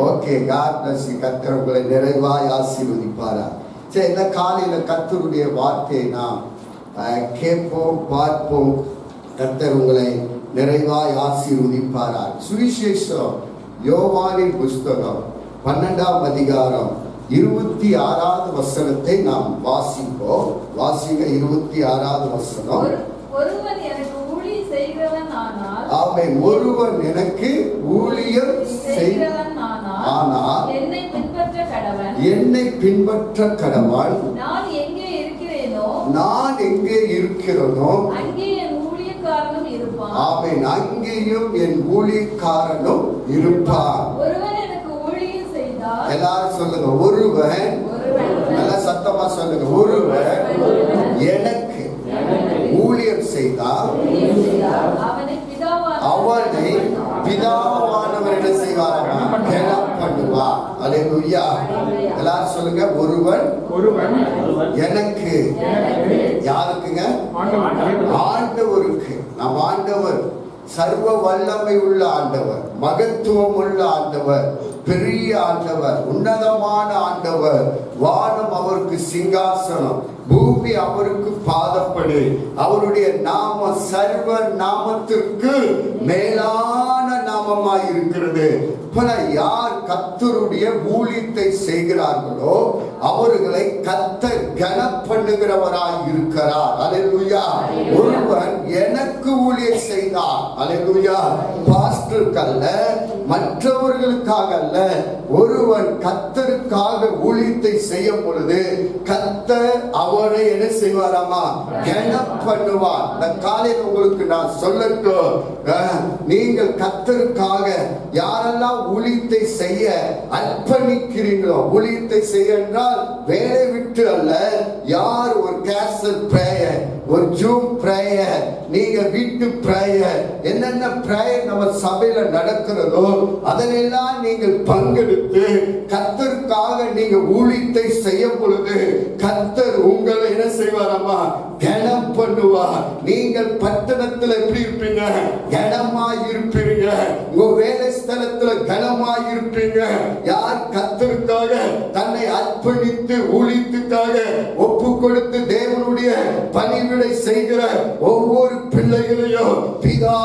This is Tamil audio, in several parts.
Okay, God bless you. கர்த்தர் உங்களை நிறைவாய் ஆசீர்வதிப்பாரா. சரி, இந்த காலையில கர்த்தருடைய வார்த்தையை நாம் கேட்போம், பார்ப்போம். கர்த்தர் உங்களை நிறைவாய் ஆசீர்வதிப்பாரா. சுவிசேஷம் யோவானின் புஸ்தகம் 12ஆம் அதிகாரம் 26வது வசனத்தை நாம் வாசிப்போம். வாசிங்க. 26வது வசனம். ஒருவன் எனக்கு ஊழியம் செய்கிறவன் ஆனால், ஆமென், ஒருவன் எனக்கு ஊழியம் செய்கிறவன் ஆனால் என்னை பின்பற்ற கடவன். என்னை பின்பற்ற கடவன். நான் எங்கே இருக்கிறேனோ அங்கே என் ஊழியக்காரனும் இருப்பான். ஆமென், அங்கேயும் என் ஊழியக்காரனும் இருப்பான். ஒருவன் எனக்கு ஊழியம் செய்தால், எல்லாரும் சொல்லுங்க, ஒருவன். நல்லா சத்தமா சொல்லுங்க, ஒருவன் எனக்கு ஊழியம் செய்தால் அவனை பிதாவானவர் என்ன செய்வாரா? கனம் பண்ணுவார். அல்லேலூயா. எல்லாரும் சொல்லுங்க, ஒருவன் எனக்கு. யாருக்குங்க? ஆண்டவருக்கு. நம் ஆண்டவர் சர்வ வல்லமை உள்ள ஆண்டவர், மகத்துவம் உள்ள ஆண்டவர், பெரிய ஆண்டவர், உன்னதமான ஆண்டவர். வானம் அவருக்கு சிங்காசனம், பூமி அவருக்கு பாதப்படு. அவருடைய நாம சர்வ நாமத்திற்கு மேலான நாமமாய் இருக்கிறது. யார் கர்த்தருடைய ஊழியத்தை செய்கிறார்களோ அவர்களை கர்த்தர் கனம் பண்ணுகிறவராய் இருக்கிறார். அல்லேலூயா. ஒருவன் எனக்கு ஊழியம் செய்தார். அல்லேலூயா. பாஸ்டருக்கு அல்ல, மற்றவர்களுக்காக அல்ல, ஒருவன் கர்த்தருக்காக ஊழியத்தை செய்யும் பொழுது கர்த்தர் அவரை என்ன செய்வாராமா? கனம் பண்ணுவார். இந்த காலையில் உங்களுக்கு நான் சொல்லட்டும், நீங்கள் கர்த்தருக்காக யாரெல்லாம் ஊழியத்தை செய்ய அர்ப்பணிக்கிறீங்களோ, ஊழியத்தை செய்ய என்றால் வேலை விட்டு அல்ல, யார் ஒரு கேன்சல் பிரேயர், ஒரு ஜூம் பிரேயர், நீங்க வீட்டு பிரேயர், என்னென்ன பிரேயர் நம்ம சபையில நடக்கிறதோ அதனெல்லாம் நீங்கள் பங்கெடுத்து கர்த்தருக்காக நீங்க ஊழியத்தை செய்யும் பொழுது கர்த்தர் உங்களை என்ன செய்வாராமா? கனம் பண்ணுவார். நீங்கள் பட்டணத்துல எப்படி இருப்பீங்க? கனமாய் இருப்பீங்க. உங்க வேலை ஸ்தலத்துல கனமாய் இருப்பீங்க. யார் கர்த்தருக்காக தன்னை அர்ப்பணித்து ஊழியத்துக்காக ஒப்பு கொடுத்து தேவனுடைய பணிவிடை செய்கிற ஒவ்வொரு பிள்ளைகளையும் பிதா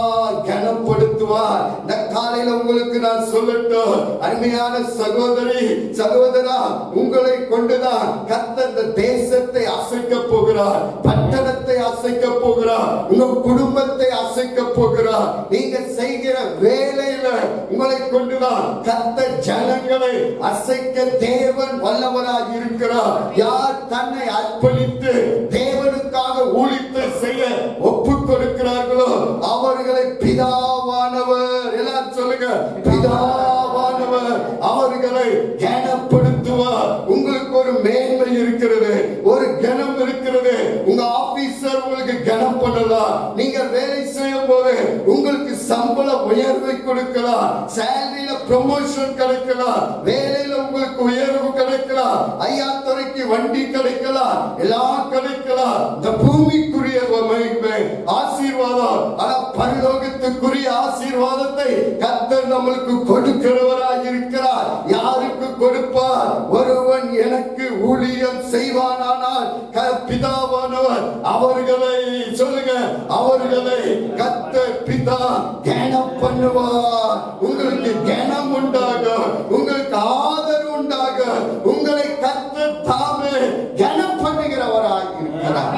கனப்படுத்துவார். இந்த காலையில உங்களுக்கு நான் சொல்லட்டும், அருமையான சகோதரி சகோதரா, உங்களை கொண்டுதான் கர்த்தர் இந்த தேசத்தை அசைக்க போகிறார், பட்டணத்தை அசைக்க போகிறார், உங்க குடும்பத்தை அசைக்க போகிறார். நீங்க செய்கிற வேலையில உங்களை கொண்டுதான் கர்த்தர் ஜனங்களை அசைக்க தேவன் வல்லவராக இருக்கிறார். யார் தன்னை அர்ப்பணித்து தேவனுக்காக ஊழியத்தை செய்ய ஒப்பு கொடுக்கிறார்களோ அவர்களை பிதாவானவர், எல்லாரும் சொல்லுங்க, பிதாவானவர் அவர்களை கனப்படுத்துவார். உங்களுக்கு ஒரு மேன்மை இருக்கிறது, ஒரு கனம் இருக்கிறது. உங்க ஆபீசர் உங்களுக்கு கனம் பண்ணலாம். நீங்க வேலை செய்யும் போது உங்களுக்கு சம்பள உயர்வை கொடுக்கலாம், சேலரியில ப்ரமோஷன் கிடைக்கலாம், வேலையில உங்களுக்கு உயர்வு கிடைக்கலாம், ஐயா துறைக்கு வண்டி கிடைக்கலாம், எல்லாம் கிடைக்கலாம். இந்த பூமிக்குரிய ஆசீர்வாதம், ஆனா பரலோகத்துக்குரிய ஆசீர்வாதத்தை கர்த்தர் நம்மளுக்கு கொடுக்கிறவராக இருக்கிறார். யாருக்கு கொடுப்பார்? ஒருவன் எனக்கு ஊழியம் செய்வானானால் பிதாவானவர் அவர்களை, சொல்லுங்க, அவர்களை கர்த்தர் பிதா கனம் பண்ணுவார். உங்களுக்கு கனம் உண்டாக, உங்களுக்கு ஆதரவு உண்டாக, உங்களை கர்த்தர் தாமே கனம் பண்ணுகிறவராக இருக்கிறார்.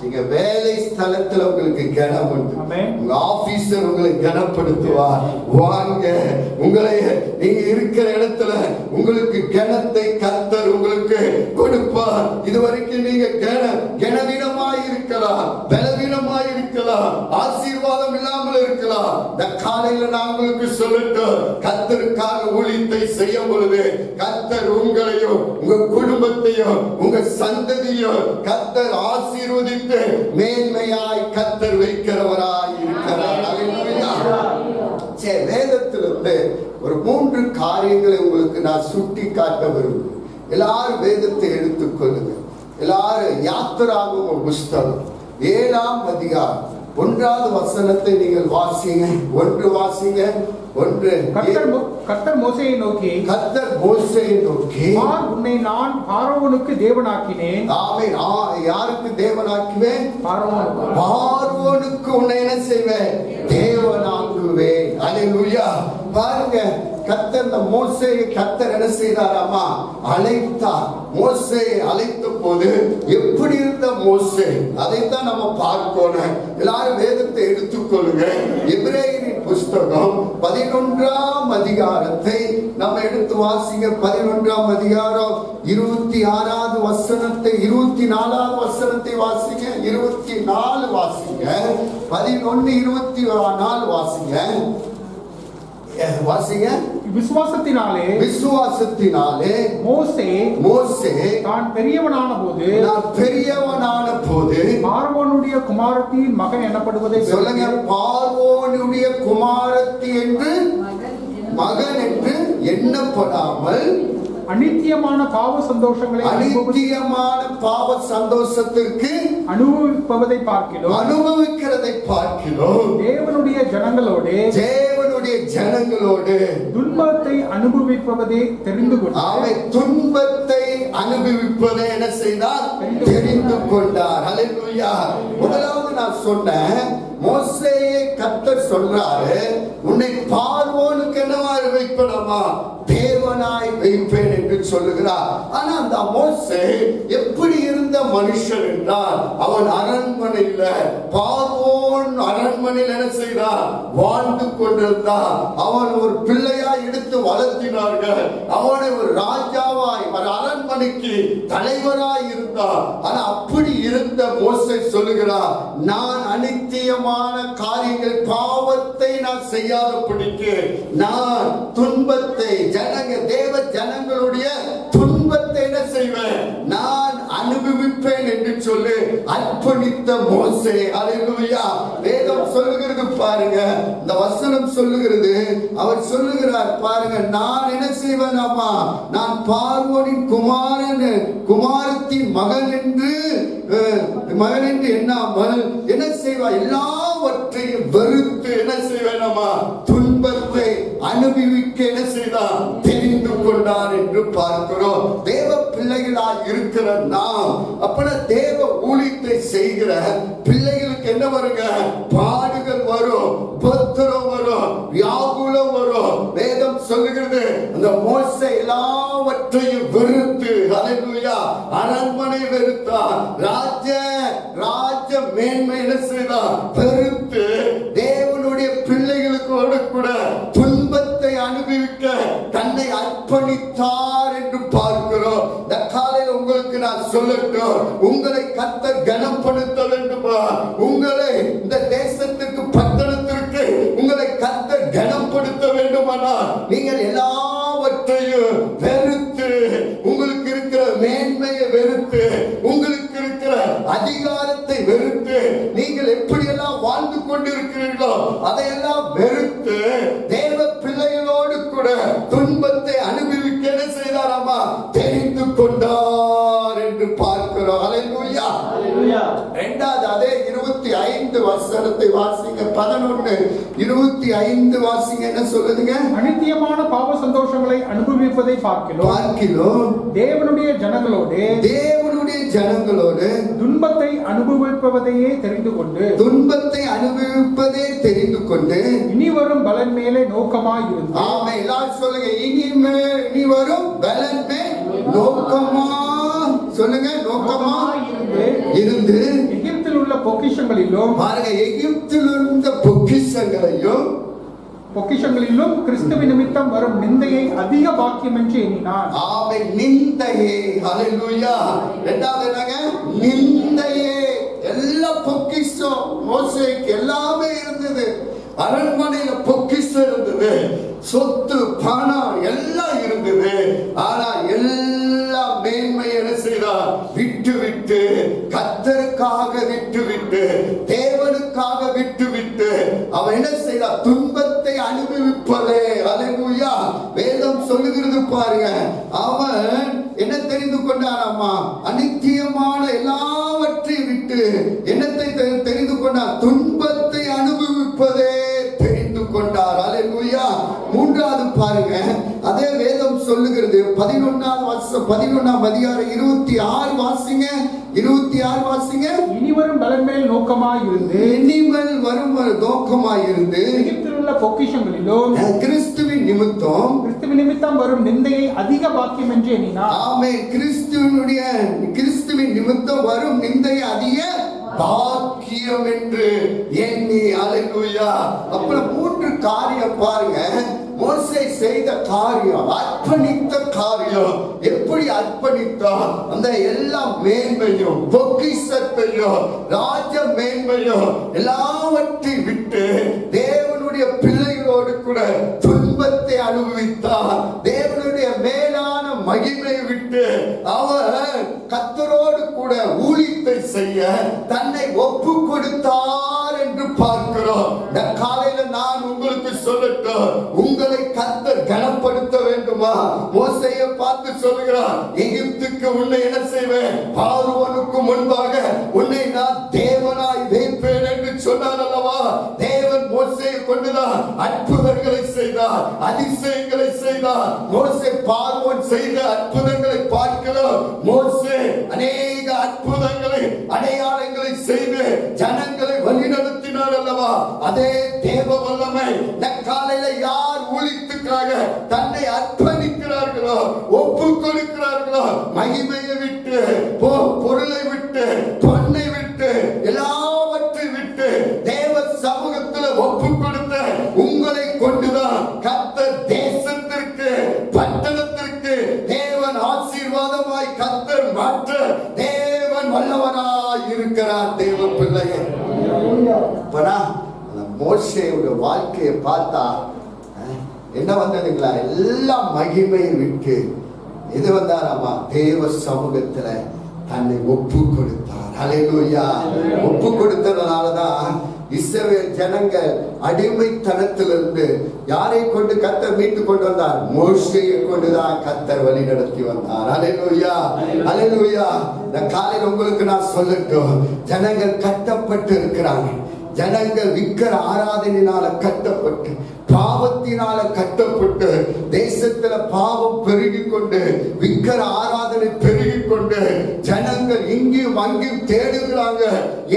நீங்க வேலை ஸ்தலத்துல உங்களுக்கு கனம் உண்டு, உங்க ஆபீசர் உங்களை கனப்படுத்துவார். வாங்க, உங்களை நீங்க இருக்கிற இடத்துல உங்களுக்கு கனத்தை கர்த்தர் உங்களுக்கு கொடுப்பார். இதுவரைக்கும் நீங்க கனவீனமாய் இருக்கலாம், பலவீனமாய் இருக்கலாம், ஆசீர்வாதம் இல்லாமல் இருக்கலாம். இந்த காலையில நான் உங்களுக்கு சொல்லட்டும், கர்த்தருக்காக ஊழியத்தை செய்யும் பொழுது கர்த்தர் உங்களையும் உங்க குடும்பத்தையும் உங்க சந்ததியும் கர்த்தர் ஆசீர்வதித்து மேன்மையாய் கர்த்தர் வைக்கிறவராய் இருக்கிறார். வேதத்திலிருந்து ஒரு 3 காரியங்களை உங்களுக்கு நான் சுட்டி காட்ட விரும்புகிறேன். எல்லாரும் வேதத்தை எடுத்துக்கொள்ளுங்க. எல்லாரும் யாத்திராகம புஸ்தகம் 7ஆம் அதிகாரம் 1வது வசனத்தை நீங்கள் வாசிங்க. 1 வாசிங்க. 1. கர்த்தர் மோசேயை நோக்கி, உன்னை நான் பார்வோனுக்கு தேவனாக்கினேன். ஆமென். யாருக்கு தேவனாக்குவேன்? பார்வோனுக்கு உன்னை என்ன செய்வேன்? தேவனாக்குவேன். அல்லேலூயா. பாருங்க, கர்த்தர் மோசேயை கர்த்தர் என்ன செய்தாராமா? அழைத்தார். மோசேயை அழைத்த போது எப்படி இருந்த மோசே, அதைத்தான் நம்ம பார்க்கணும். எல்லாரும் வேதத்தை எடுத்துக்கொள்ளுங்க. எபிரேயரின் புஸ்தகம் 11ஆம் அதிகாரத்தை நம்ம எடுத்து வாசிங்க. 11ஆம் அதிகாரம் 26வது வசனத்தை 24வது வசனத்தை வாசிங்க. 24 வாசிங்க. 11 24 வாசிங்க. வாசிங்க. விசுவாசத்தினாலே மோசே தான் பெரியவனான போது பார்வோனுடைய குமாரத்தின் மகன் எனப்படுவதை சொல்லுங்க. பார்வோனுடைய குமாரத்தி என்று மகன் என்று எண்ணப்படாமல் அநித்தியமான பாவ சந்தோஷத்திற்கு அனுபவிக்கிறதை பார்க்கிறோம். தேவனுடைய ஜனங்களோடு துன்பத்தை அனுபவிப்பதை தெரிந்து கொண்டார். துன்பத்தை அனுபவிப்பதை என்ன செய்தார்? தெரிந்து கொண்டார். அல்லேலூயா. முதலாவது நான் சொன்னேன், மோசேயை கர்த்தர் சொல்றாரு, உன்னை பார்வோனுக்கு என்னவா வைப்பனமா? தேவனாய் வைப்பேன் என்று சொல்லுகிறார். ஆனா அந்த மோசே எப்படி இருந்த மனுஷன் என்றால், அவன் அரண்மனையில, பார்வோன் அரண்மனையில் என்ன செய்தார்? வாழ்ந்து கொண்டிருந்தான். அவன் ஒரு பிள்ளையாய் எடுத்து வளர்த்தினார்கள். அவனை ஒரு ராஜாவாய், ஒரு அரண்மனைக்கு தலைவராய் இருந்தான். ஆனா அப்படி இருந்த மோசே சொல்லுகிறார், நான் அநித்தியமான காரியங்கள், பாவத்தை நான் செய்யாதபடிக்கு நான் துன்பத்தை, தேவ ஜனங்களுடைய துன்பத்தை என்ன செய்வேன்? நான் அனுபவிப்பேன் என்று சொல்லி அர்ப்பணித்த மோசே. அல்லேலூயா. வேதம் சொல்லுகிறது பாருங்க, இந்த வசனம் சொல்லுகிறது, அவர் சொல்லுகிறார் பாருங்க, நான் என்ன செய்வேனாமா? நான் பார்வோனின் குமாரத்தின் மகன் என்று எண்ணாமல் என்ன செய்வா? எல்லாவற்றையும் வெறுத்து என்ன செய்வேனாமா? துன்பத்தை அனுபவிக்க என்ன செய்தார்? தெரிந்து கொண்டார் என்று பார்க்கிறோம். தேவ பிள்ளைகளாக இருக்கிற நாம், அப்பனா தேவ ஊழியத்தை செய்கிற பிள்ளைகளுக்கு என்ன வருங்க? பாடுகள் வரும், உபத்திரம் வரும், வியாகுலம் வரும். வேதம் சொல்லுகிறது, அந்த மோசே எல்லாவற்றையும் வெறுத்து, அல்லேலூயா, அரண்மனை வெறுத்தார், ராஜ மேன்மை என்ன செய்தார்? வெறுத்து தேவனுடைய பிள்ளைகளுக்கு கூட துன்பத்தை அனுபவிக்க தன்னை அர்ப்பணித்தார் என்று பார்க்கிறோம். இந்த காலையில் உங்களுக்கு நான் சொல்லட்டும், உங்களை கர்த்தர் கனப்படுத்த வேண்டுமா? உங்களை இந்த தேசத்துக்கு, பட்டணத்திற்கு உங்களை கர்த்தர் கனப்படுத்த வேண்டுமானால் நீங்கள் எல்லாவற்றையும் வெறுத்து, உங்களுக்கு இருக்கிற மேன்மையை வெறுத்து, உங்களுக்கு இருக்கிற அதிகாரத்தை வெறுத்து, நீங்கள் எப்படியெல்லாம் வாழ்ந்து கொண்டிருக்கிறீர்களோ அதையெல்லாம் வெறுத்து தேவ பிள்ளைகளோடு கூட துன்பத்தை அனுபவிக்க என்ன செய்தாராமா? தெரிந்து கொண்டார் என்று பார்க்கிறோம். அல்லேலூயா. இரண்டாவது அதே 25 வசனத்தை வாசிங்க. 11 25 வாசிங்க. என்ன சொல்லுதுங்க? அநித்தியமான பாவ சந்தோஷங்களை அனுபவிப்பதை பார்க்கிறோம். தேவனுடைய ஜனங்களோடு துன்பத்தை அனுபவிப்பதையே தெரிந்து கொண்டு இனி வரும் பலன் மேலே நோக்கமாய் இருந்து. ஆமென். எல்லாரும் சொல்லுங்க, இனி வரும் பலன் மேல் நோக்கமா சொல்லுங்க. நோக்கமா இருந்து எகிப்தில் உள்ள பொக்கிஷங்களிலும், பாருங்க, எகிப்தில் இருந்த பொக்கிஷங்களிலும் கிறிஸ்துவின் நிமித்தம் வரும் நிந்தையை அதிக பாக்கியம் என்று எண்ணினார். ஆமென். நிந்தையே. அல்லேலூயா. இரண்டாவது என்னங்க? நிந்தையே. எல்லா பொக்கிஷம் மோசேக்கு எல்லாமே இருந்தது. அரண்மனையில பொக்கிஷம் இருந்தது, சொத்து பணம் எல்லாம் இருந்தது. ஆனா எல்லா மேன்மை என்ன செய்தார்? விட்டு கர்த்தருக்காக விட்டு தேவனுக்காக விட்டு அவன் என்ன செய்தார்? துன்பத்தை அனுபவிப்பதே. அல்லேலூயா. வேதம் சொல்லுகிறது பாருங்க, அவன் என்ன தெரிந்து கொண்டாராமா? அநித்தியமான எல்லாவற்றையும் விட்டு என்னத்தை தெரிந்து கொண்டார்? துன்பத்தை ரெண்டாவது பாருங்க, அதே வேதம் சொல்லுகிறது 11ஆம் அதிகாரம் 26 வாசிங்க. 26 வாசிங்க. இனிவரும் பலன் மேல் நோக்கமாயிருந்து, இனிமேல் வரும் நோக்கமாயிருந்து, எகிப்தில் உள்ள பொக்கிஷங்களிலும் கிறிஸ்துவின் நிமித்தம் வரும் நிந்தையை அதிக பாக்கியம் என்று எண்ணினார். ஆமென். கிறிஸ்துவின் நிமித்தம் வரும் நிந்தையை அதிக பாக்கியம் என்று எண்ணி. அல்லேலூயா. அப்புறம் 3 காரியம் பாருங்க. மோசே செய்த காரியம், அர்ப்பணித்த காரியம். எப்படி அர்ப்பணித்தான்? அந்த எல்லா மேன்மையும், பொக்கிஷத்தையும், ராஜ மேன்மையும் எல்லாவற்றையும் விட்டு தேவனுடைய பிள்ளைகளோடு கூட துன்பத்தை அனுபவித்தார். தேவனுடைய மேலான மகிமையை விட்டு அவர் கர்த்தரோடு கூட ஊழியத்தை செய்ய தன்னை ஒப்பு கொடுத்தார் என்று பார்க்கிறோம். இந்த காலையில நான் உங்களுக்கு சொல்லட்டும், உங்களை கர்த்தர் கனப்படுத்த வேண்டுமா? மோசேயை பார்த்து சொல்லுகிறார், எகிப்துக்கு உன்னை என்ன செய்வேன்? பார்வோனுக்கு முன்பாக உன்னை நான் தேவனாய் வைப்பேன் என்று சொன்னார் அல்லவா? தேவன் மோசேயை கொண்டுதான் அற்புதங்களை செய்தார், அதிசயங்களை செய்தார். மோசே பார்வோன் செய்த அற்புதங்களை பார்க்கிறோம். மோசே அநேக அற்புதங்களை, அடையாளங்களை செய்து ஜனங்களை வழிநடத்தினார் அல்லவா? அதே தேவ வல்லமை காலையில யார் ஊழியத்துக்காக தன்னை அர்ப்பணிக்கிறார்களோ, ஒப்பு கொடுக்கிறார்களோ, மகிமையை விட்டு, பொருளை விட்டு, பொன்னை விட்டு, எல்லாவற்றை விட்டு தேவ சமூகத்தில் ஒப்பு கொடுத்த உங்களை கொண்டுதான் கர்த்தர் தேசத்திற்கு, பட்டணத்திற்கு தேவன் ஆசீர்வாதமாய் கர்த்தர் மாற்ற தேவன் வல்லவனாய் இருக்கிறார். தேவ பிள்ளையே, மோசேயுடைய வாழ்க்கையை பார்த்தா என்ன வந்ததுங்களா? எல்லாம் மகிமையை விட்டு எது வந்தாராமா? தேவ சமூகத்துல தன்னை ஒப்பு கொடுத்தார். அல்லேலூயா. ஒப்பு கொடுத்ததுனாலதான் இஸ்ரவேல் ஜனங்கள் அடிமைத்தனத்திலிருந்து யாரை கொண்டு கர்த்தர் மீட்டு கொண்டு வந்தார்? மோசேயை கொண்டுதான் கர்த்தர் வழி நடத்தி வந்தார். அல்லேலூயா, அல்லேலூயா. இந்த காலையில் உங்களுக்கு நான் சொல்லட்டும், ஜனங்கள் கட்டப்பட்டு இருக்கிறாங்க. ஜனங்கள் விக்கிர ஆராதனையினால கட்டப்பட்டு, பாவத்தினால கட்டப்பட்டு, தேசத்துல பாவம் பெருகி கொண்டு, விக்கிர ஆராதனை பெருகி கொண்டு, ஜனங்கள் இங்கேயும் அங்கேயும் தேடுகிறாங்க.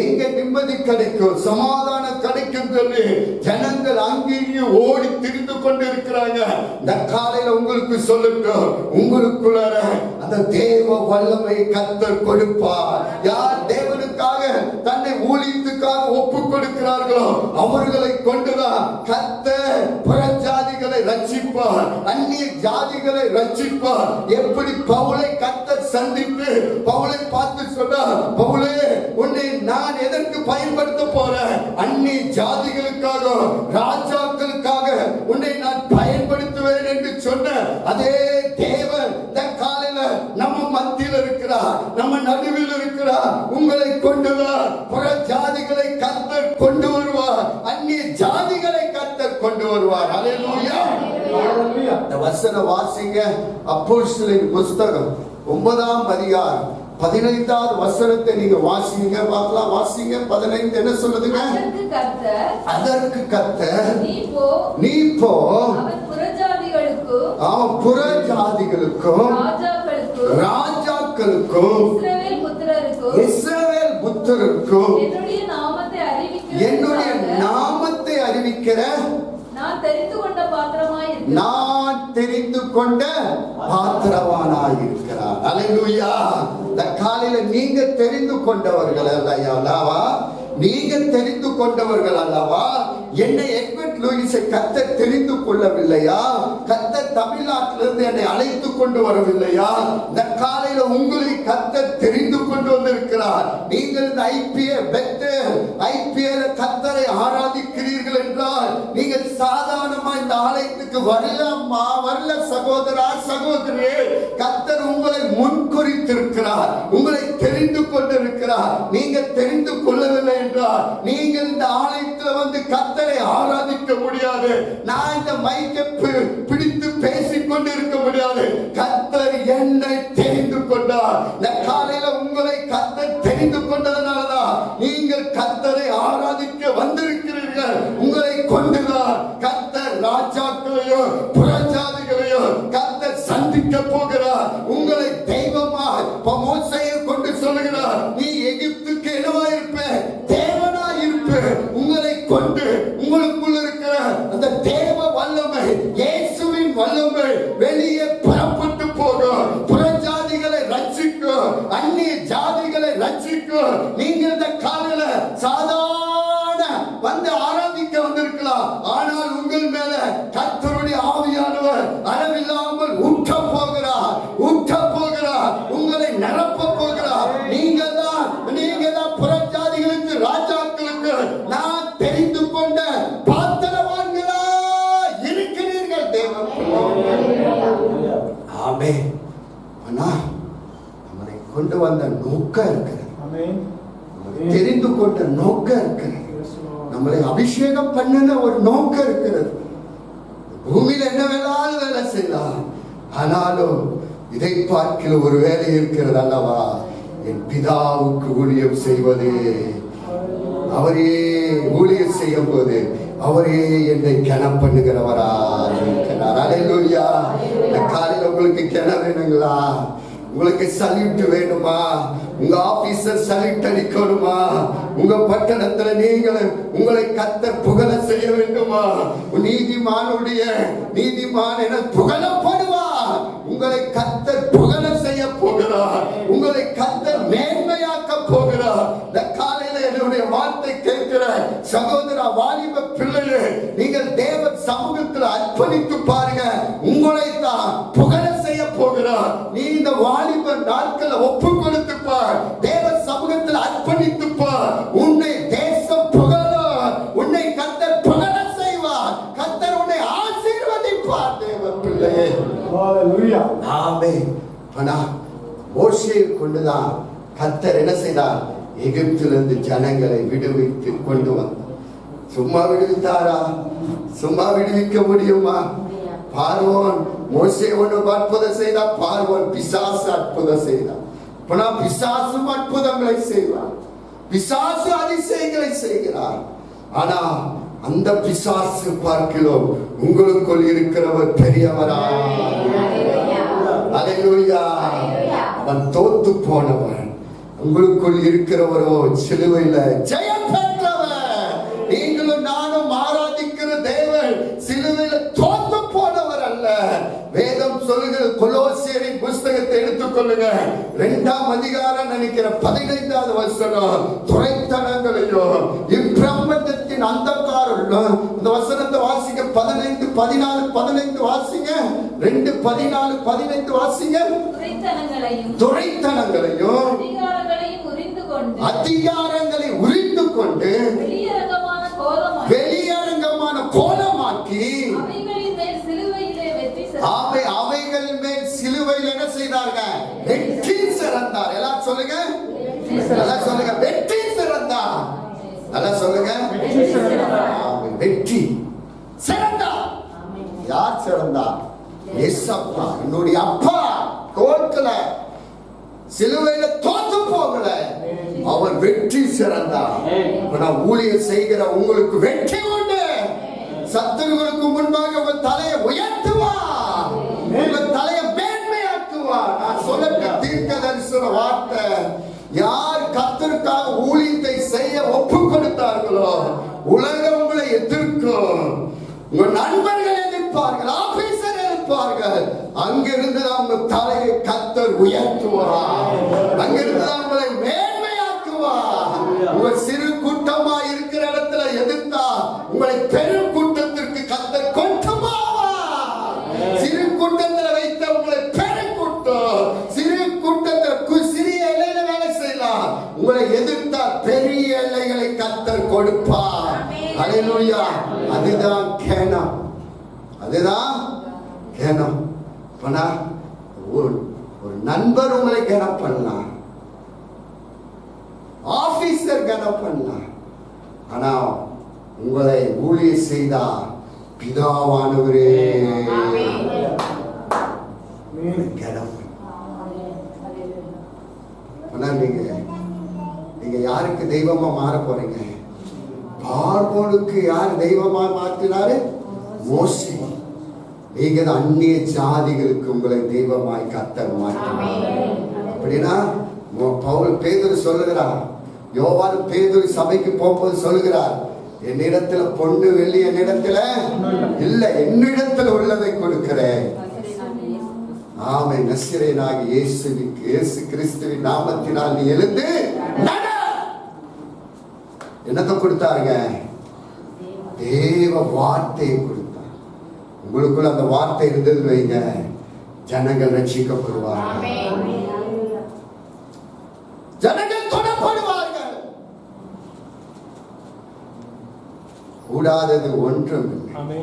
எங்க நிம்மதி கிடைக்கும், சமாதானம் கிடைக்கும் சொல்லி ஜனங்கள் அங்கேயும் ஓடி திரிந்து கொண்டு இருக்கிறாங்க. இந்த காலையில உங்களுக்கு சொல்லட்டும், உங்களுக்குள்ளார அந்த தேவ வல்லமை கர்த்தர் கொடுப்பார். யார் தேவனுக்காக தன்னை ஊழியத்துக்காக ஒப்பு கொடுக்கிறார்களோ அவர்களை கொண்டுதான் கர்த்தர் புறஜாதிகளை ரட்சிப்பார், அந்நிய ஜாதிகளை ரட்சிப்பார். எப்படி பவுலை கர்த்தர் சந்தித்து பவுலை பார்த்து சொன்னார், பவுலே உன்னை நான் எதற்கு பயன்படுத்த போறேன்? அந்நிய ஜாதிகளுக்காக, ராஜாக்களுக்காக உன்னை நான் பயன்படுத்துவேன் என்று சொன்ன அதே தேவன் இந்த காலையில நம்ம மத்தியில் இருக்கிறார், நம்ம நடுவில் இருக்கிறார். உங்களை கொண்டுதான் புற ஜாதிகளை கர்த்தர் கொண்டு வருவார், அந்நிய ஜாதிகளை கர்த்தர் கொண்டு வருவார். அல்லேலூயா. இந்த வசன வாசிங்க. அப்போஸ்தலரின் புஸ்தகம் 9ஆம் அதிகாரம் 15வது வசனத்தை நீங்க வாசிங்க பார்க்கலாம். வாசிங்க. 15 என்ன சொல்லுதுங்க? அதற்கு கர்த்தர் நீ போ, அவன் புறஜாதிகளுக்கும் ராஜாக்களுக்கும் இஸ்ரவேல் புத்திரருக்கும் என்னுடைய நாமத்தை அறிவிக்கிற நான் தெரிந்து கொண்ட பாத்திரவானாய் இருக்கிறார். அல்லேலூயா. இந்த காலையில நீங்க தெரிந்து கொண்டவர்கள் அல்லவா? நீங்க தெரிந்து கொண்டவர்கள் அல்லவா? என்னை எட்வர்ட் லூயிஸை கர்த்தர் தெரிந்து கொள்ளவில்லையா? கர்த்தர் தமிழ்நாட்டிலிருந்து என்னை அழைத்து கொண்டு வரவில்லையா? இந்த காலையில உங்களை கர்த்தர் தெரிந்து கொண்டு வந்திருக்கிறார். நீங்கள் இந்த ஐபிஎல் கர்த்தரை ஆராதிக்கிறீர்கள் என்றால் நீங்கள் சாதாரணமா இந்த ஆலயத்துக்கு வரலாமா? வரல சகோதரா, சகோதரியே. கர்த்தர் உங்களை முன்குறித்திருக்கிறார், உங்களை தெரிந்து கொண்டிருக்கிறார். நீங்க தெரிந்து கொள்ளவில்லை என்றால் நீங்கள் இந்த ஆலயத்தில் வந்து கர்த்தரை ஆராதிக்க முடியாது. நான் இந்த மைக்கை பிடித்து பேசிக் கொண்டிருக்க முடியாது. கர்த்தர் என்னை தெரிந்து கொண்டார். இந்த காலையில உங்களை கர்த்தர் தெரிந்து கொண்டதனாலதான் நீங்கள் கர்த்தரை ஆராதிக்க வந்திருக்கிறீர்கள். உங்களை கொண்டுதான் கர்த்தர் ராஜாக்களையும் கொண்டு உங்களுக்குள் இருக்கிற அந்த தேவ வல்லமை, இயேசுவின் வல்லமை வெளியே புறப்பட்டு போகும். புறஜாதிகளை ரட்சிக்கும், அந்நிய ஜாதிகளை ரட்சிக்கும். நீங்க இந்த காலையில சாதாரண வந்து ஆராதிக்க வந்திருக்கலாம், ஆனால் உங்கள் மேல கர்த்தருடைய ஆவியானவர் அளவில்லாமல் ஊற்ற போகிறார், ஊற்ற போகிறார், உங்களை நிரப்ப போகிறார். நீங்க தான் புறஜாதிகளுக்கு, ராஜாக்களுக்கு நான் தெரிந்து கொண்ட பாத்திரவான்களா இருக்கிறீர்கள் தேவன். ஆமென். ஆனா நம்மை கொண்டு வந்த நோக்கம் இருக்கிறது, தெரிந்து கொண்ட நோக்கம் இருக்கிறது, நம்மளை அபிஷேகம் பண்ணின ஒரு நோக்கம் இருக்கிறது. பூமியில என்ன வேணாலும் வேலை செய்யலாம், ஆனாலும் இதை பார்க்கிற ஒரு வேலை இருக்கிறது அல்லவா, என் பிதாவுக்கு ஊழியம் செய்வது. அவரே ஊழியம் செய்யும் போது அவரே என்னை கனம் பண்ணுகிறவரா இருக்கிறார். அல்லேலூயா. இந்த காலையில் உங்களுக்கு கிணறு வேணுங்களா? உங்களுக்கு சல்யூட் வேணுமா? உங்க ஆபீசர் சல்யூட் அடிக்கணுமா? உங்க பட்டணத்துல நீங்கள் உங்களை கர்த்தர் புகழ செய்ய வேண்டுமா? நீதிமான் என புகழப்படுவா. உங்களை கர்த்தர் புகழ செய்ய போகிறார், உங்களை கர்த்தர் மேன்மையாக்க போகிறார். இந்த காலையில என்னுடைய வார்த்தை கேட்கிற சகோதர வாலிப பிள்ளையே, நீங்கள் தேவ சமூகத்தில் அர்ப்பணித்து பாருங்க, உங்களை தான் புகழ செய்ய போகிறார். நீ இந்த வாலிப நாட்களை ஒப்பு கொடுத்து பார், தேவ சமூகத்தில் அர்ப்பணித்து பார், உன்னை தேசம் புகழும், உன்னை கர்த்தர் புகழ செய்வார், கர்த்தர் உன்னை ஆசீர்வதிப்பார். தேவ பிள்ளையே, ஹalleluya. ஆமென். ஆனா மோசேயை கொண்டுதான் கர்த்தர் என்ன செய்தார்? எகிப்திலிருந்து ஜனங்களை விடுவித்து கொண்டு வந்தார். சும்மா விடுவித்தாரா? சும்மா விடுவிக்க முடியுமா? பார்வோன் மோசேயோடு அற்புதம் செய்தார், பார்வோன் பிசாசு அற்புதம் செய்தார். பிசாசும் அற்புதங்களை செய்வார், பிசாசு அதிசயங்களை செய்கிறார். ஆனா அந்த பிசாசு பார்க்கிறோம், உங்களுக்குள் இருக்கிறவர் பெரியவரா. அல்லேலூயா. அவன் தோத்து போனவன், உங்களுக்குள் இருக்கிறவரோ சிலுவையில ஜெயம் பெற்றவர். நீங்களும் நானும் ஆராதிக்கிற தேவன் சிலுவையில தோத்து போனவர் அல்ல. வேதம் சொல்லுகிற கொலோசியரின் புஸ்தகத்தை எடுத்துக்கொள்ளுங்க, 2ஆம் அதிகாரம் நினைக்கிற 15வது வசனம். துரைத்தனங்களையும் இப்பிரபஞ்சத்தின் அந்தகாரம், இந்த வசனத்தை வாசிங்க. 15, 14, 15 வாசிங்க. 2, 14, 15 வாசிங்க. துரைத்தனங்களையும் அதிகாரங்களை உரிந்து கொண்டு வெளியரங்கமான கோலமாக்கி அவைகள் மேல் சிலுவையில் என்ன செய்தார்கள்? வெற்றி சிறந்தார். எல்லாம் சொல்லுங்க, எல்லாம் சொல்லுங்க, வெற்றி சிறந்தார். எல்லாம் சொல்லுங்க, வெற்றி சிறந்தார். யார் சிறந்தார்? இயேசப்பா. என்னுடைய அப்பா தோற்கல, சிலுவையில தோத்து போகல, அவர் வெற்றி சிறந்தார். ஊழியர் செய்கிற உங்களுக்கு வெற்றி உண்டு. சத்துருவுக்கு முன்பாக உங்க தலையை உயர்த்துவார், உங்க தலையை மேன்மையாக்குவார். நான் சொல்ல தீர்க்க தரிசன வார்த்தை, யார் கர்த்தருக்காக ஊழியத்தை செய்ய ஒப்பு கொடுத்தார்களோ உலகம் உங்களை எதிர்க்கும். உங்க நண்பர்கள் எதிர்ப்பார்கள், ஆபீசர் எதிர்ப்பார்கள். அங்கிருந்து அவங்க தலையை கர்த்தர் உயர்த்துவார், அங்கிருந்து உங்களை மேன்மையாக்குவார். உங்க சிறு கூட்டமா இருக்கிற இடத்துல எதிர்த்தா உங்களை பெரும் கூட்டத்திற்கு கர்த்தர் கொண்டு போவார். சிறு கூட்டத்தில் வைத்த உங்களை பெரும் கூட்டம், சிறு கூட்டத்தில் சிறிய எல்லையில வேலை செய்யலாம். உங்களை எதிர்த்தா பெரிய எல்லைகளை கர்த்தர் கொடுப்பார். அல்லேலூயா. அதுதான் கேனம், அதுதான் கேனம். ஒரு நண்பர் உங்களை கனம் பண்ணலாம், ஆபீசர் கனம் பண்ணலாம், ஆனா உங்களை ஊழியர் செய்தா பிதாவானவரே கனம். நீங்க யாருக்கு தெய்வமா மாற போறீங்க? பார்வோனுக்கு யார் தெய்வமா மாற்றினாரு? மோசே. நீங்க அந்நிய ஜாதிகளுக்கு உங்களை தெய்வமாய் கர்த்தர் மாற்றினார். அப்படின்னா பவுல் பேதுரு சொல்லுகிறார், யோவான் பேதுரு சபைக்கு போகும்போது சொல்லுகிறார், என்னிடத்துல பொண்ணு வெள்ளி என்னிடத்துல இல்ல, என்னிடத்துல உள்ளதை கொடுக்கிறேன். ஆமென். நசரேயனாகிய இயேசு கிறிஸ்துவின் நாமத்தினால் நீ எழுந்து நட. என்னத்தை கொடுத்தாருங்க? தேவ வார்த்தையை கொடுத்தார். உங்களுக்குள்ள அந்த வார்த்தை இருந்தது வைங்க, ஜனங்கள் ரட்சிக்கப்படுவார்கள், ஜனங்கள் தொடப்படுவார்கள். கூடாதது ஒன்றும் இல்லை.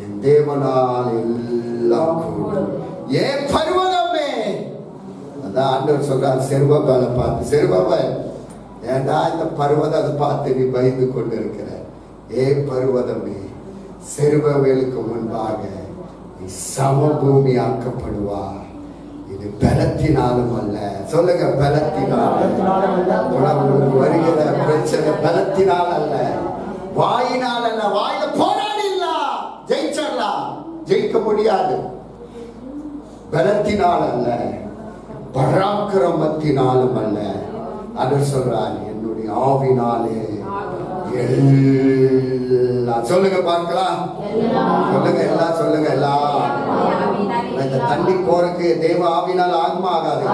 என் தேவனால் எல்லாம் கூடும். ஏன் பர்வதமே, அதான் ஆண்டவர் சொல்றார் செருபாபேலை பார்த்து, செருபாபேல் ஏண்டா இந்த பர்வதம் அதை பார்த்து நீ பயந்து கொண்டு இருக்கிற? ஏ பர்வதமே, செருபாபேலுக்கு முன்பாக நீ சமபூமி ஆக்கப்படுவார். இது பலத்தினாலும் அல்ல. சொல்லுங்க, பலத்தினாலும். உங்களுக்கு வருகிற பிரச்சனை பலத்தினால் அல்ல, வாயினால் அல்ல. வாயில போராடி இல்ல ஜெயிச்சிடலாம், ஜெயிக்க முடியாது. பலத்தினால் அல்ல, பராக்கிரமத்தினாலும் அல்ல. அது சொல்றார், என்னுடைய ஆவினாலே எல்லாம். சொல்லுங்க பார்க்கலாம், சொல்லுங்க எல்லாம், சொல்லுங்க எல்லாம். இந்த தண்ணி போறக்கு தேவ ஆவினால் ஆகுமா ஆகாது?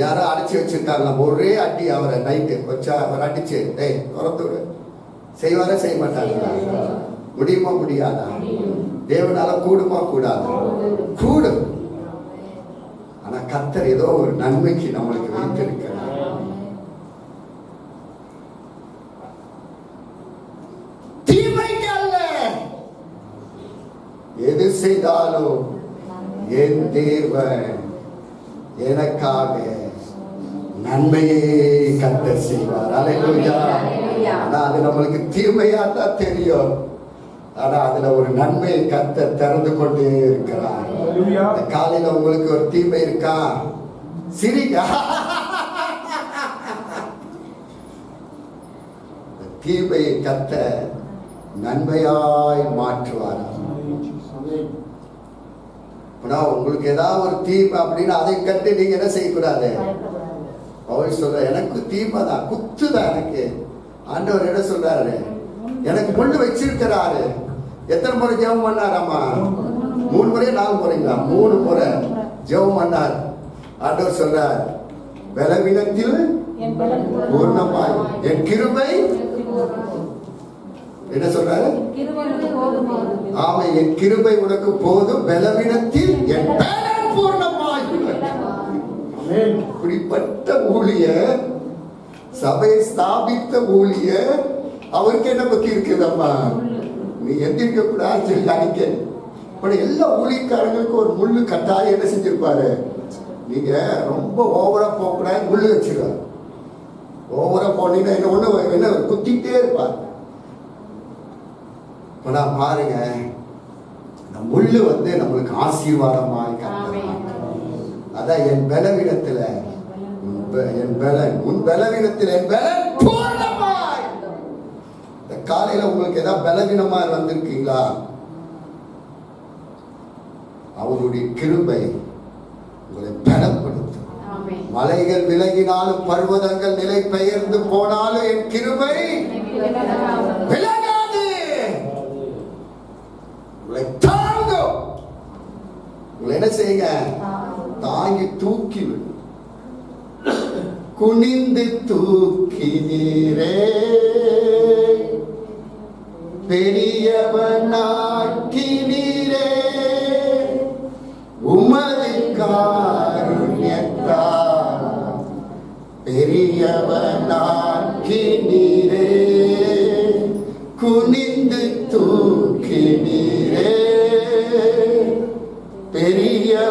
யாரும் அடைச்சி வச்சிருக்காங்க, ஒரே அடி அவரை நைட்டு வச்சா அவர் அடிச்சு டேய் திறந்து செய்வார செய்ய மாட்டாங்களா? முடியுமா முடியாதா? தேவனால கூடுமா கூடாது? கூடும். ஆனா கர்த்தர் ஏதோ ஒரு நன்மைக்கு நம்மளுக்கு வைத்திருக்கிறார். தீமைக்கு அல்ல. எது செய்தாலும் என் தேவன் எனக்காக நன்மையே கர்த்தர் செய்வார். அல்லேலூயா. ஆனா அது நம்மளுக்கு தீமையா தான் தெரியும், ஆனா அதுல ஒரு நன்மையை கர்த்தர் திறந்து கொண்டே இருக்கிறார். காலையில உங்களுக்கு ஒரு தீமை இருக்கா? சிரிங்க. தீமையை கர்த்தர் நன்மையாய் மாற்றுவார். உங்களுக்கு ஏதாவது ஒரு தீமை அப்படின்னு அதை கண்டு நீங்க என்ன செய்யக்கூடாது? அவர் சொல்ற, எனக்கு தீமை தான், குத்துதான் எனக்கு. ஆண்டவர் என்ன சொல்றாரு? எனக்கு முள்ளு வச்சிருக்கிறாரு. எத்தனை முறை ஜெபம் பண்ணாராமா? 3 முறையா 4 முறைங்களா? 3 முறை ஜெபம் பண்ணார். ஆண்டவர் சொல்றார், பலவீனத்தில் பூர்ணமாய் என் கிருபை. என்ன சொல்றாரு? ஆமா, என் கிருபை உனக்கு போதும், பலவீனத்தில் என் பலன் பூர்ணமாய். இப்படிப்பட்ட ஊழியர், சபையை ஸ்தாபித்த ஊழியர், அவருக்கு என்ன பத்தி இருக்குதம்மா? நீ எந்திரிக்க கூடாது சொல்லி அடிக்க. இப்ப எல்லா ஊழியக்காரங்களுக்கும் ஒரு முள்ளு கட்டாயம் என்ன செஞ்சிருப்பாரு? நீங்க ரொம்ப ஓவரா போக கூடாது, முள்ளு வச்சிருவாரு. ஓவரா போனீங்கன்னா என்ன ஒண்ணு என்ன குத்திட்டே இருப்பார். இப்ப நான் பாருங்க, இந்த முள்ளு நம்மளுக்கு ஆசீர்வாதமாய் கர்த்தர். அதான் என் பலவீனத்துல என் பலன், உன் பலவீனத்தில் என் பலன் பூரணமாய். இந்த காலையில உங்களுக்கு ஏதாவது பலவீனமா வந்திருக்கீங்களா? அவருடைய கிருபை உங்களை பலப்படுத்தும். மலைகள் விலகினாலும் பர்வதங்கள் நிலை பெயர்ந்து போனாலும் என் கிருபை விலகாது. உங்களை தாங்கும். உங்களை என்ன செய்யுங்க? தாங்கி தூக்கி விடும். குனிந்து தூக்கினீரே, பெரியவனாக்கினீரே, உமது காருண்யத்தால் பெரியவனாக்கினீரே, குனிந்து தூக்கினீரே, பெரியவனாக்கினீரே,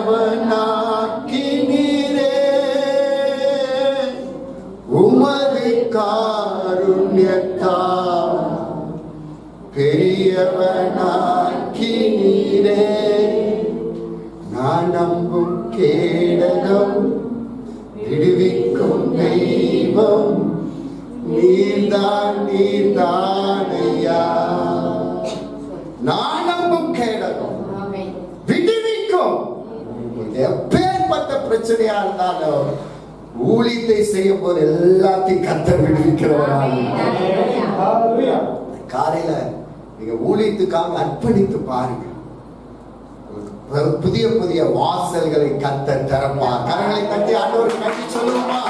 உமது காருண்யத்தால் பெரியவனாக்கினீரே. நான் நம்பும் கேடகம், விடுவிக்கும் தெய்வம் நீதான், நீதானையா. நான் நம்பும் கேடகம் விடுவிக்கும். எப்பேற்பட்ட பிரச்சனையா இருந்தாலும் ஊழியத்தை செய்யும் போது எல்லாத்தையும் கர்த்தர் விடுவிக்கிறவராக. காலையில நீங்க ஊழியத்துக்காக அர்ப்பணித்து பாருங்க, புதிய புதிய வாசல்களை கர்த்தர் திறப்பார். கரங்களை தட்டி ஆண்டவருக்கு நன்றி சொல்லுவோமா?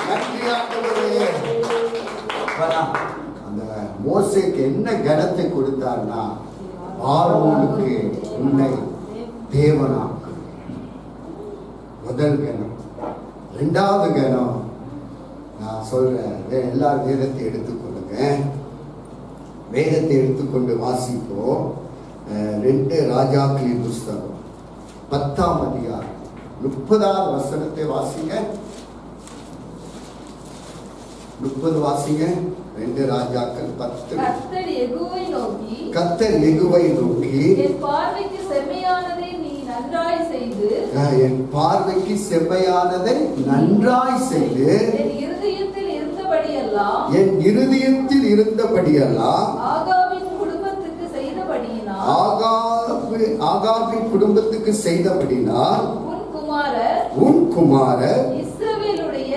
நன்றி ஆண்டவரே. அந்த மோசேக்கு என்ன கனத்தை கொடுத்தார்னா, பார்வோனுக்கு உன்னை தேவனாக்கு. முதல் கணம். இரண்டாவது கணம் நான் சொல்றேன், எல்லாரும் வேதத்தை எடுத்துக்கொள்ளுங்க. வேதத்தை எடுத்துக்கொண்டு வாசிப்போம். 2 ராஜாக்களின் புஸ்தகம் 10ஆம் அதிகாரம் 30வது வசனத்தை வாசிங்க. 30 வாசிங்க. 2 ராஜாக்கள் 10. கர்த்தர் யெகூவை நோக்கி, கர்த்தர் யெகூவை நோக்கி, என் பார்வைக்கு செம்மையானதை நீ நன்றாய் செய்து, என் பார்வைக்கு செம்மையானதை நன்றாய் செய்து, என் இருதயத்தில் இருந்தபடியெல்லாம், என் இருதயத்தில் இருந்தபடியெல்லாம், ஆகாபின் குடும்பத்துக்கு செய்தபடியினால், ஆகாபின் குடும்பத்துக்கு செய்தபடினால், உன் குமாரர் இஸ்ரவேலுடைய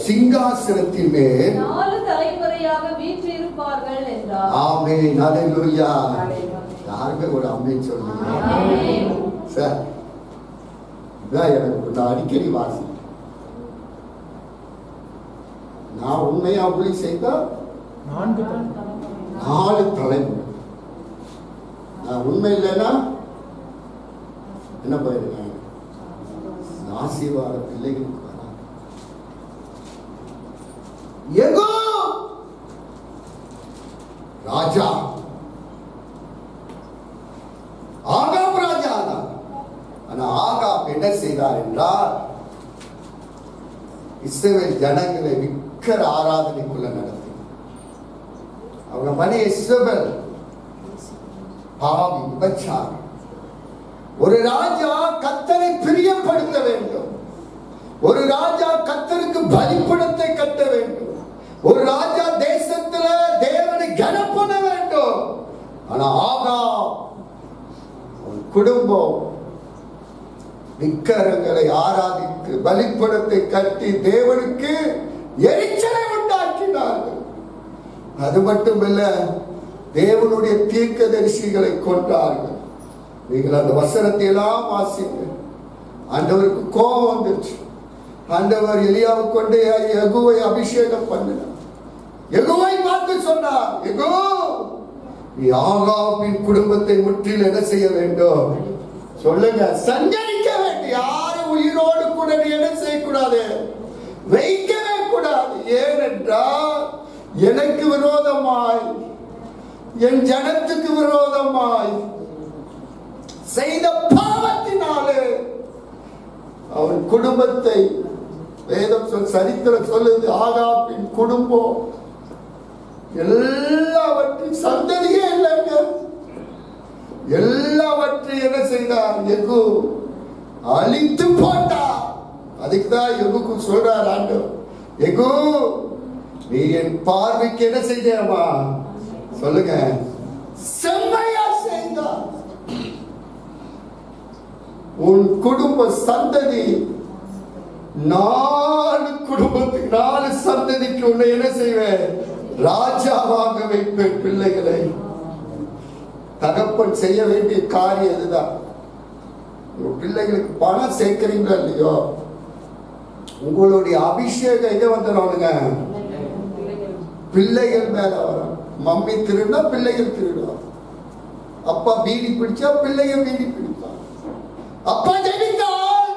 சிங்காசனத்தின் மேல் 4 தலைமுறையாக வீற்றிருப்பார்கள் என்றார். ஆமென். ஹல்லேலூயா. யாருமே ஒரு ஆமென் சொல்லுங்க. ஆமென். சார், இதான் எனக்கு நான் அடிக்கடி வாசி. நான் உண்மையா அப்படி செய்தா 4 தலைமுறை. நான் உண்மை இல்லைன்னா என்ன போயிருக்கேன்? ஆசீர்வாத பிள்ளைகளுக்கு வரா. யெகூ ராஜா, ஆகாப் ராஜா தான். ஆனா ஆகாப் என்ன செய்தார் என்றால், இஸ்ரவேல் ஜனங்களை விக்கிர ஆராதனைக்குள்ள நடத்தி, அவங்க மணி இஸ்ரவேல் பாவி விபச்சாரம். ஒரு ராஜா கர்த்தரை பிரியப்படுத்த வேண்டும். ஒரு ராஜா கர்த்தருக்கு பலிபீடத்தை கட்ட வேண்டும். ஒரு ராஜா தேசத்துல தேவனை கனம் பண்ண வேண்டும். ஆனா ஆகாப் குடும்பம் விக்கிரகங்களை ஆராதித்து பலிபீடத்தை கட்டி தேவனுக்கு எரிச்சலை உண்டாக்கினார்கள். அது மட்டுமல்ல, தேவனுடைய தீர்க்கதரிசிகளை கொன்றார்கள். நீங்கள் அந்த வசனத்தை எல்லாம் வாசிங்க. ஆண்டவருக்கு கோபம் வந்துருச்சு. ஆண்டவர் எலியாவை கொண்டு யெகூவை அபிஷேகம் பண்ணினார். யெகூவை பார்த்து சொன்னார், யெகூ, நீ ஆகாபின் குடும்பத்தை முற்றிலும் என்ன செய்ய வேண்டும்? சொல்லுங்க, சஞ்சரிக்க வேண்டும். யாரும் உயிரோடு கூட நீ என்ன செய்யக்கூடாது? வைக்கவே கூடாது. ஏனென்றால் எனக்கு விரோதமாய், என் ஜனத்துக்கு விரோதமாய் செய்த பாவத்தினாலே அவன் குடும்பத்தை, வேதம் சரித்திரம் சொல்லுது, ஆகாபின் குடும்பம் எல்லாவற்றையும், சந்ததியே இல்லைங்க, எல்லாவற்றையும் என்ன செய்தார்? யெகூ அழித்து போட்டார். அதுக்குதான் யெகூக்கு சொல்றார் ஆண்டவர், யெகூ, நீ என் பார்வைக்கு என்ன செய்தேமா? சொல்லுங்க, செம்மையா செய்தார். உன் குடும்ப சந்ததி 4 குடும்பத்துக்கு 4 சந்ததிக்கு உன்னை என்ன செய்வேன்? ராஜாவாக வைப்பேன். பிள்ளைகளை தகப்பன் செய்ய வேண்டிய காரியம் இதுதான். உங்க பிள்ளைகளுக்கு பணம் சேர்க்கிறீங்களா இல்லையோ, உங்களுடைய அபிஷேகம் எங்க வந்துடுவானுங்க? பிள்ளைகள் மேல வரும். மம்மி திருடா பிள்ளைகள் திருடுவார். அப்பா பீடி பிடிச்சா பிள்ளைகள் பீடி பிடிப்பார். அப்பா ஜெபித்தால்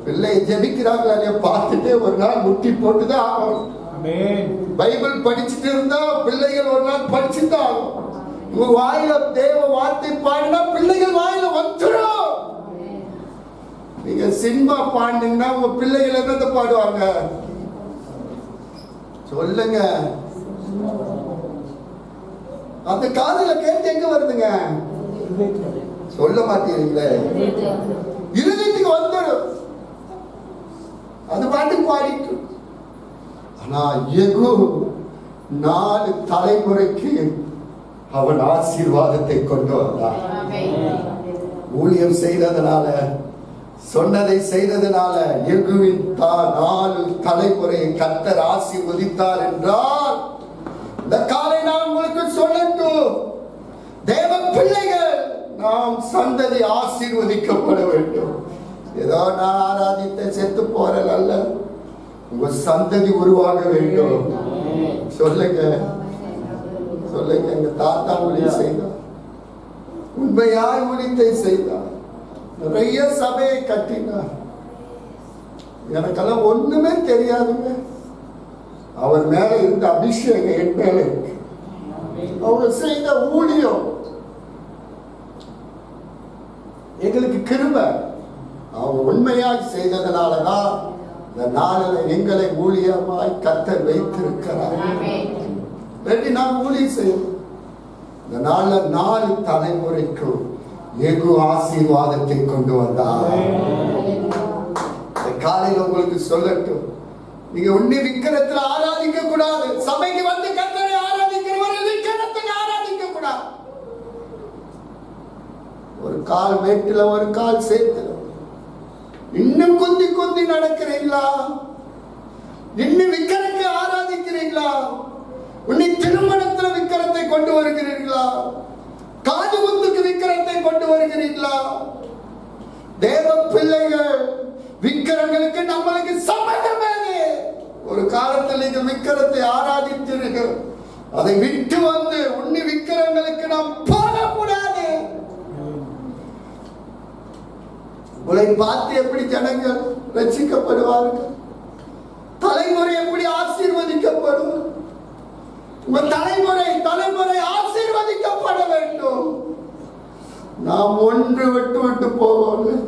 பிள்ளை ஜெபிக்கிறாங்களா இல்லையா பார்த்துட்டு ஒரு நாள் முட்டி போட்டுதான் ஆகணும். பைபிள் படிச்சுட்டு இருந்தா பிள்ளைகள் ஒரு நாள் படிச்சுதான் ஆகும். உங்க வாயில தேவ வார்த்தை பாடினா பிள்ளைகள் வாயில வந்துடும். நீங்க சினிமா பாடினீங்கன்னா உங்க பிள்ளைகள் என்னத்தை பாடுவாங்க? சொல்லுங்க. அந்த காதுல கேட்டு எங்க வருதுங்க? சொல்ல மாட்டீங்களே, இருதயத்துக்கு வந்துடும். அது பாட்டுக்கு பாடிட்டு. ஆனா யெகூ 4 தலைமுறைக்கு அவன் ஆசீர்வாதத்தை கொண்டு வந்தான். ஊழியம் செய்ததனால சொன்னதை செய்ததனால யெகூவின் 4 தலைமுறையை கர்த்தர் ஆசீர்வதித்தார் என்றால், இந்த காலை நான் உங்களுக்கு சொல்லட்டும், தேவ பிள்ளைகள் நாம் சந்ததி ஆசீர்வதிக்கப்பட வேண்டும். ஏதோ நான் ஆராதித்த செத்து போறேன் அல்ல, உங்க சந்ததி உருவாக வேண்டும். சொல்லுங்க சொல்லுங்க. எங்க தாத்தா ஊழியம் செய்தார், உண்மையாய் ஊழியத்தை செய்தார், நிறைய சபையை கட்டினார். எனக்கெல்லாம் ஒண்ணுமே தெரியாதுங்க. அவர் மேல இருந்த அபிஷேகம் என் மேல இருக்கு. அவர் செய்த ஊழியம் எங்களுக்கு கிருபை. அவர் உண்மையாய் செய்ததனாலதான் இந்த நாளில் எங்களை ஊழியமாய் கர்த்தர் வைத்திருக்கிறார். நாம் ஊழியம் செய்யணும். இந்த நாள்ல 4 தலைமுறைக்கு யெகூ ஆசீர்வாதத்தை கொண்டு வந்தார். காலையில் உங்களுக்கு சொல்லட்டும், நீங்க உண்ணி விக்கிரத்துல ஆராதிக்க கூடாது. சபைக்கு வந்து கர்த்தரை ஆராதிக்கிறவர்கள் விக்கிரத்துக்கு ஆராதிக்க கூடாது. ஒரு கால் மேட்டுல ஒரு கால் சேர்த்துல இன்னும் குந்தி குந்தி நடக்கிறீங்களா? இன்னும் விக்கிரத்தை ஆராதிக்கிறீங்களா? உன்னை திருமணத்துல விக்கிரத்தை கொண்டு வருகிறீர்களா? காது குத்துக்கு விக்கிரத்தை கொண்டு வருகிறீர்களா? தேவ பிள்ளைகள், விக்கிரங்களுக்கு நம்மளுக்கு சம்பந்தமே. ஒரு காலத்தில் நீங்கள் விக்கிரத்தை ஆராதித்தீர்கள், அதை விட்டு வந்து உன்னி விக்கிரங்களுக்கு நாம் போகக்கூடாது. உங்களை பார்த்து எப்படி ஜனங்கள் ரட்சிக்கப்படுவார்கள்? தலைமுறை எப்படி ஆசீர்வதிக்கப்படும்? உங்க தலைமுறை ஆசீர்வதிக்கப்பட வேண்டும். நாம் ஒன்று விட்டு போகணும்.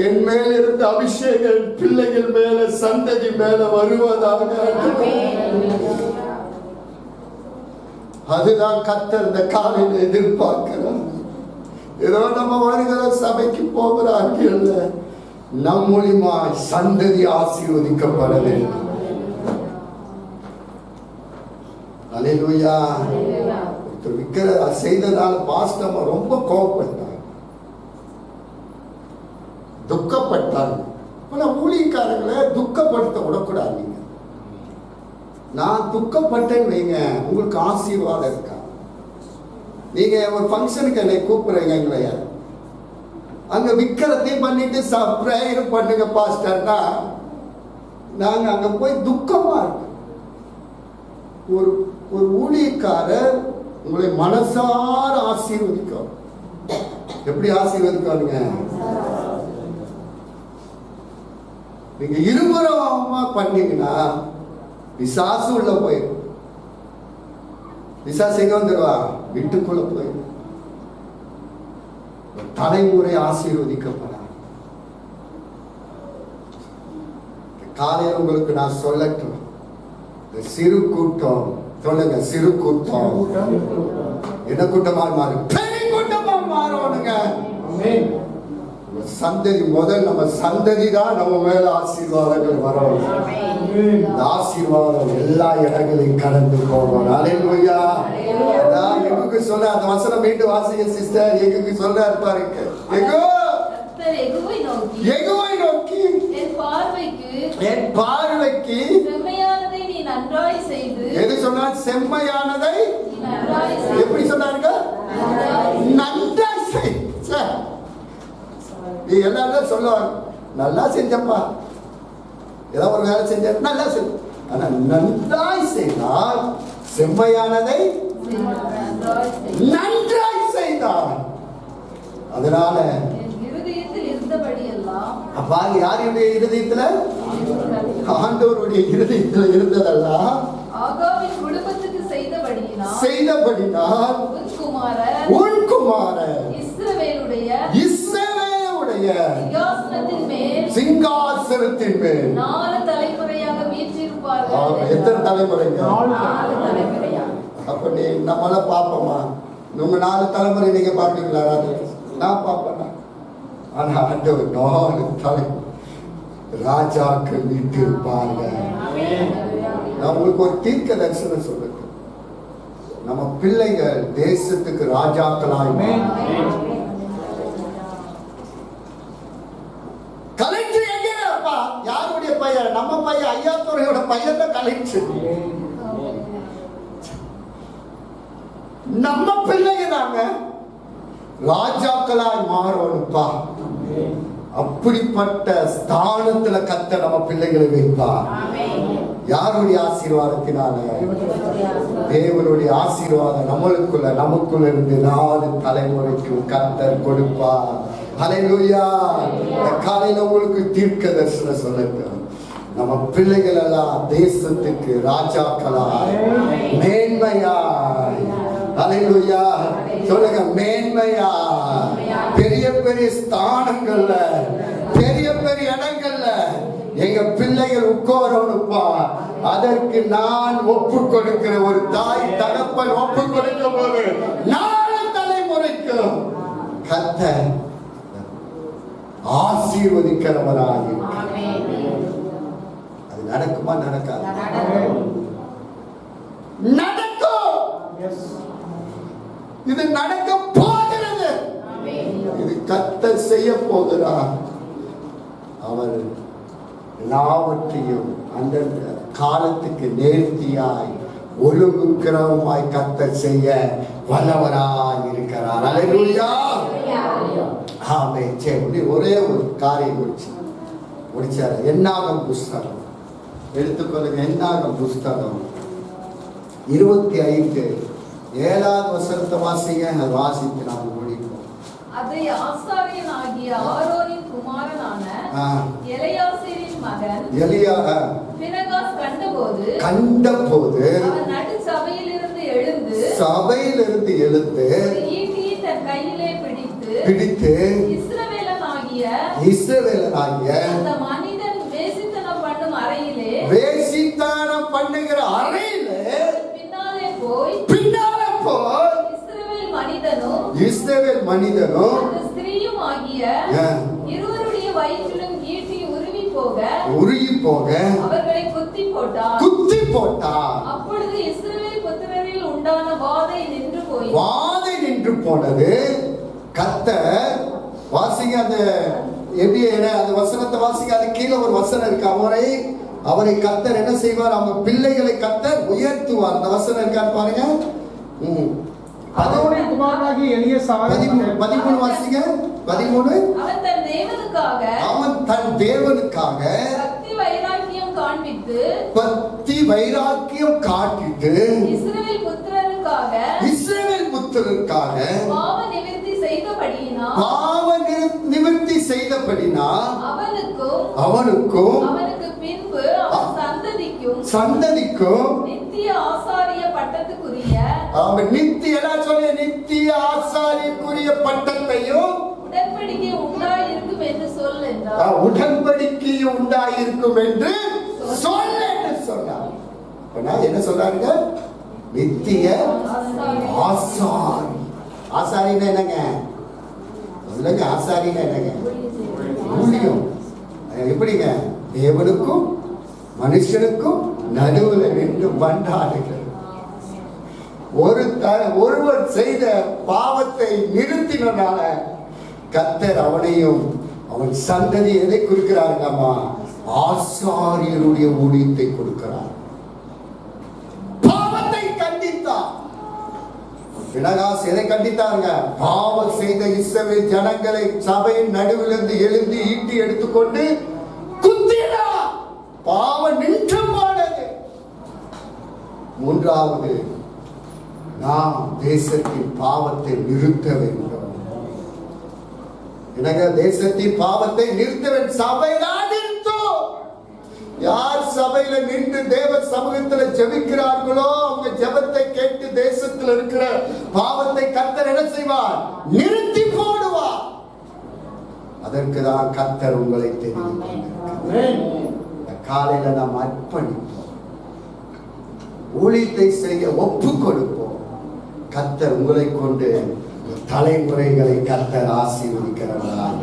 என் மேல் இருந்த அபிஷேகம் பிள்ளைகள் மேல, சந்ததி மேல வருவதாக. அதுதான் கர்த்தர் இந்த காலையில் எதிர்பார்க்கிறார். ஏதோ நம்ம வருகிற சபைக்கு போகிறார்கள், நம் மூலியமா சந்ததி ஆசீர்வதிக்கப்பட வேண்டும். அல்லேலூயா. விக்கிர செய்ததால பாஸ்டர் ரொம்ப கோபப்பட்டார், துக்கப்பட்டார். ஊழியக்காரங்களை துக்கப்படுத்த விடக்கூடாது. நான் துக்கப்பட்டேன்னு வைங்க, உங்களுக்கு ஆசீர்வாதம் இருக்கா? நீங்க ஒரு ஃபங்க்ஷனுக்கு என்னை கூப்பிடுறீங்க, அங்க விக்கிரத்தையும் பண்ணிட்டு பிரேயர் பண்ணுங்க பாஸ்டர்னா, நாங்க அங்க போய் துக்கமா இருக்கு. ஒரு ஊழியக்காரர் உங்களை மனசார ஆசீர்வதிக்கும். எப்படி ஆசீர்வதிக்காருங்க? நீங்க இருபுறமா பண்ணீங்கன்னா பிசாசு உள்ள போயிடும். பிசாசு எங்க வந்துருவா? வீட்டுக்குள்ள போயிடும். தலைமுறை ஆசீர்வதிக்கப்பட. காலையில் உங்களுக்கு நான் சொல்லட்டும், சிறு கூட்டம், சொல்லுங்க, சிறு கூட்டம் என்ன கூட்டமா மாறும்? பெரிய கூட்டமா மாறணுங்க. சந்ததி முதல் நம்ம சந்ததி தான் நம்ம மேல ஆசீர்வாதங்கள் வரும். இந்த ஆசீர்வாதம் எல்லா இடங்களையும் கடந்து போகும். அல்லேலூயா. அதான் யெகூக்கு சொல்ற அந்த வசனம் மீண்டும் வாசிங்க சிஸ்டர். யெகூக்கு சொல்றாரு பாருங்க, யெகூவை நோக்கி என் பார்வைக்கு செம்மையானதை நீ நன்றாய் செய்து. எது சொன்னார்? செம்மையானதை. எப்படி சொன்னாருங்க? நன்றாய் செய். எல்லாரும் சொல்லுவாங்க, நல்லா செஞ்சப்பா, ஏதாவது ஒரு வேலை செஞ்ச நல்லா செஞ்ச. ஆனா நன்றாய் செய்தால், செம்மையானதை நன்றாய் செய்தார். அதனால இருதயத்தில் இருந்தபடியெல்லாம், அப்பா யாருடைய இருதயத்துல? ஆண்டவருடைய இருதயத்துல இருந்ததெல்லாம் ஆகாவின் குடும்பத்துக்கு செய்தபடினால் உன் குமாரன் இஸ்ரவேலுடைய சிங்காசனத்தின் மேல் 4 தலைமுறையாக வீற்றிருப்பார்கள். எத்தனை தலைமுறைங்க? 4 தலைமுறையா? அப்ப நீ நம்மள பாப்போமா? உங்க 4 தலைமுறை நீங்க பாப்பீங்களா? நான் பாப்பேன். ஆனா ஆண்டவர் 4 தலைமுறை ராஜாக்கள் வீட்டிருப்பாங்க. நான் உங்களுக்கு ஒரு தீர்க்க தரிசனம் சொல்றேன். நம்ம பிள்ளைகள் தேசத்துக்கு ராஜாக்களாய். பையன் ஐயாத்துறையோட பையன் தான் கலெக்ஷன். நம்ம பிள்ளைங்க தாங்க ராஜாக்களாய் மாறணும்ப்பா. அப்படிப்பட்ட ஸ்தானத்துல கர்த்தர் நம்ம பிள்ளைகளை வைப்பார். யாருடைய ஆசீர்வாதத்தினால? தேவனுடைய ஆசீர்வாதம் நமக்குள்ள இருந்து 4 தலைமுறைக்கு கர்த்தர் கொடுப்பார். ஹல்லேலூயா. காலையில உங்களுக்கு தீர்க்க தரிசனம் சொல்லட்டும். நம்ம பிள்ளைகள் எல்லாம் தேசத்துக்கு ராஜாக்களாய் மேன்மையாய், ஹல்லேலூயா சொல்லுங்க, மேன்மையா பெரிய பெரிய ஸ்தானங்கள்ல பெரிய பெரிய இடங்கள்ல எங்க பிள்ளைகள் உட்காரணுப்பா. அதற்கு நான் ஒப்பு கொடுக்கிற ஒரு தாய் தகப்பன் ஒப்பு கொடுக்கும் போது 4 தலைமுறைக்கும் கர்த்தர் ஆசீர்வதிக்கிறவராக. அது நடக்குமா? நடக்காது? நடக்கும். இது நடக்க போகிறது. இது கர்த்தர் செய்ய போகிறார். அவர் எல்லாவற்றையும் அந்த காலத்துக்கு நேர்த்தியாய் ஒழுங்குக்கிறவமாய் கர்த்தர் செய்ய வல்லவராய் இருக்கிறார். அல்லேலூயா. ஆமென். சரி, ஒரே ஒரு காரியம் முடிச்சார். என்னாகும் புஸ்தகம் எடுத்துக்கொள்ளுங்க. என்னாகும் புஸ்தகம் 25 7வது வசனத்தை வாசிங்க. அது வாசித்து நாம் முடிப்போம். அதை ஆசாரியனாகிய ஆரோனின் குமாரனான எலியாசிரின் மகன் பினகாஸ் கண்டபோது அவன் நடு சபையிலிருந்து எழுந்து ஒரு ஈட்டியை தன் கையிலே பிடித்து இஸ்ரவேலனாகிய அந்த மனிதன் வேசித்தனம் பண்ணுகிற அறையிலே பின்னாலே போய் இஸ்ரவேல் மனிதனும் அந்த ஸ்திரீயும் ஆகிய இருவருடைய வயிற்றிலும் ஈட்டி உருவி போக அவர்களை குத்தி போட்டார். அப்பொழுது இஸ்ரவேல் புத்திரரில் உண்டான வாதை நின்று போனது. கர்த்தர் வாசிங்க. அந்த எப்படி அந்த வசனத்தை வாசிங்க. அது கீழே ஒரு வசனம் இருக்கு. அவரை கர்த்தர் என்ன செய்வார்? அவங்க பிள்ளைகளை கர்த்தர் உயர்த்துவார். அந்த வசனம் இருக்கான்னு பாருங்க. அவனுடைய குமாரனாகிய எலியாசார் 13 வாசிங்க. 13 அவன் தன் தேவனுக்காக பக்தி வைராக்கியம் காண்பித்து இஸ்ரவேல் புத்திரருக்காக பாவ நிவர்த்தி செய்தபடியினால் அவனுக்கும் பின்பு அவன் சந்ததிக்கும் நித்திய ஆசாரிய பட்டத்துக்குரிய நித்திய ஆசாரியக்குரிய பட்டத்தையும் உடன்படிக்கை உண்டாயிருக்கும் என்று சொல் என்றார். உடன்படிக்கையும் உண்டாயிருக்கும் என்று சொல் என்று சொன்னார். என்ன சொல்றாருங்க? நித்திய ஆசாரி. ஆசாரின்னா என்னங்க? சொல்லுங்க, ஆசாரின்னா என்னங்க? ஊழியம். எப்படிங்க? தேவனுக்கும் மனுஷனுக்கும் நடுவில் நின்று பண்டாடுகள். ஒருவர் செய்த பாவத்தை நிறுத்தினால கர்த்தர் அவனையும் அவன் சந்ததி எதை கொடுக்கிறார்களாமா? ஆசாரியருடைய ஊழியத்தை கொடுக்கிறார். பாவத்தை கண்டித்தார். பினகாஸ் எதை கண்டித்தாருங்க? பாவம் செய்த இஸ்ரவேல் ஜனங்களை சபையின் நடுவிலிருந்து எழுந்து ஈட்டி எடுத்துக்கொண்டு குத்தினார். பாவம் நின்று போனது. 3வது, நாம் தேசத்தின் பாவத்தை நிறுத்த வேண்டும். எனக்கு தேசத்தின் பாவத்தை நிறுத்த வேண்டும். சபைதான் நிறுத்தும். யார் சபையில நின்று தேவ சமூகத்தில் ஜெபிக்கிறார்களோ அவங்க ஜெபத்தை கேட்டு தேசத்தில் இருக்கிற பாவத்தை கர்த்தர் என்ன செய்வார்? நிறுத்தி போடுவார். அதற்கு தான் கர்த்தர் உங்களை தெரியும். காலையில நாம் அர்ப்பணிப்போம், ஊழியத்தை செய்ய ஒப்பு கொடுப்போம். கர்த்தர் உங்களை கொண்டு தலைமுறைகளை கர்த்தர் ஆசீர்வதிக்கிறார்.